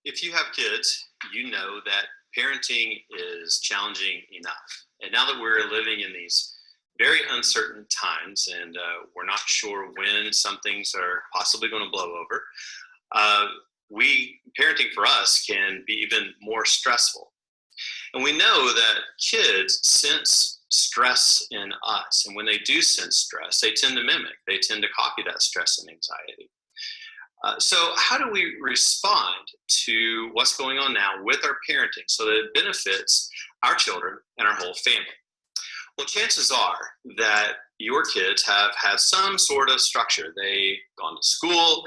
If you have kids, you know that parenting is challenging enough. And now that we're living in these very uncertain times and we're not sure when some things are possibly going to blow over, uh, parenting for us can be even more stressful. And we know that kids sense stress in us. And when they do sense stress, they tend to mimic, they tend to copy that stress and anxiety. So, how do we respond to what's going on now with our parenting so that it benefits our children and our whole family? Well, chances are that your kids have had some sort of structure. They've gone to school,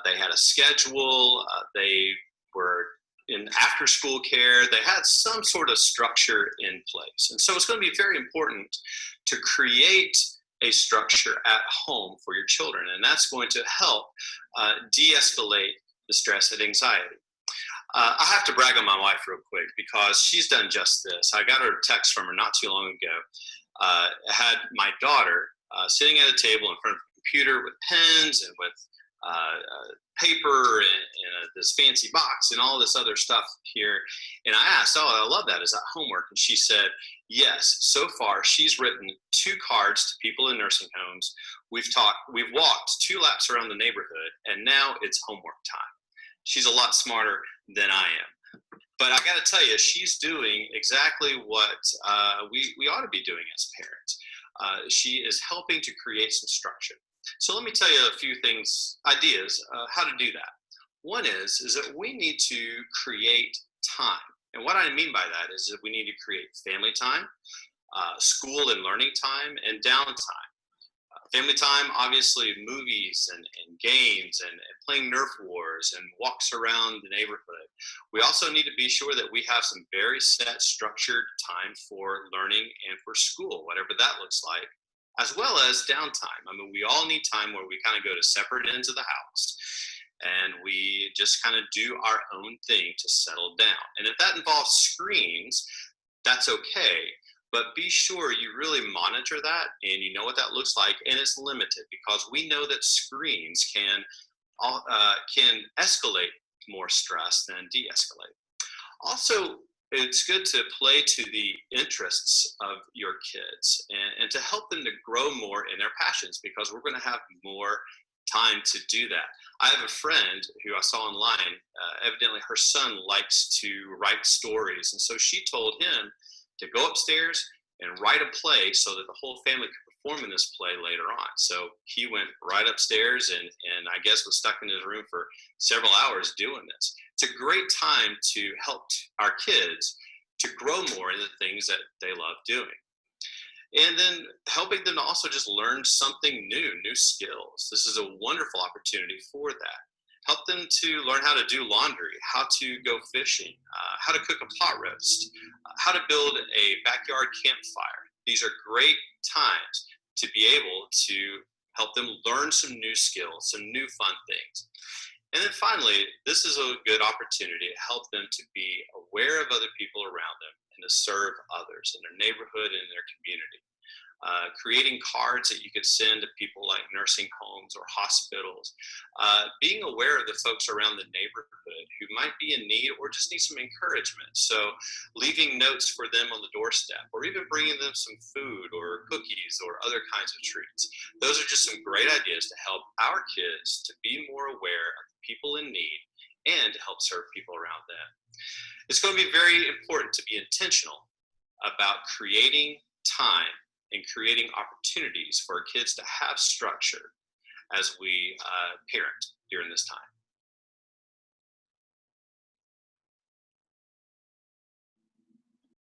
they had a schedule, they were in after school care, they had some sort of structure in place. And so it's going to be very important to create a structure at home for your children. And that's going to help de escalate the stress and anxiety. I have to brag on my wife real quick because she's done just this. I got a text from her not too long ago. I had my daughter sitting at a table in front of a computer with pens and with paper and this fancy box and all this other stuff here. And I asked, "Oh, I love that. Is that homework?" And she said, "Yes. So far, she's written 2 cards to people in nursing homes. We've walked 2 laps around the neighborhood, and now it's homework time." She's a lot smarter than I am. But I got to tell you, she's doing exactly what we ought to be doing as parents. She is helping to create some structure. So let me tell you a few things, ideas, how to do that. One is that we need to create time. And what I mean by that is that we need to create family time, school and learning time, and downtime. Family time, obviously, movies and games and playing Nerf wars and walks around the neighborhood. We also need to be sure that we have some very set, structured time for learning and for school, whatever that looks like, as well as downtime. I mean, we all need time where we kind of go to separate ends of the house and we just kind of do our own thing to settle down. And if that involves screens, that's okay. But be sure you really monitor that and you know what that looks like, and it's limited because we know that screens can escalate more stress than de-escalate. Also, it's good to play to the interests of your kids and to help them to grow more in their passions because we're going to have more time to do that. I have a friend who I saw online. Evidently, her son likes to write stories, and so she told him to go upstairs and write a play so that the whole family could perform in this play later on. So he went right upstairs and I guess was stuck in his room for several hours doing this. It's a great time to help our kids to grow more in the things that they love doing. And then helping them to also just learn something new skills. This is a wonderful opportunity for that. Help them to learn how to do laundry, how to go fishing, how to cook a pot roast, how to build a backyard campfire. These are great times to be able to help them learn some new skills, some new fun things. And then finally, this is a good opportunity to help them to be aware of other people around them and to serve others in their neighborhood and in their community. Creating cards that you could send to people like nursing homes or hospitals, being aware of the folks around the neighborhood who might be in need or just need some encouragement. So leaving notes for them on the doorstep or even bringing them some food or cookies or other kinds of treats. Those are just some great ideas to help our kids to be more aware of the people in need and to help serve people around them. It's going to be very important to be intentional about creating time and creating opportunities for our kids to have structure as we parent during this time.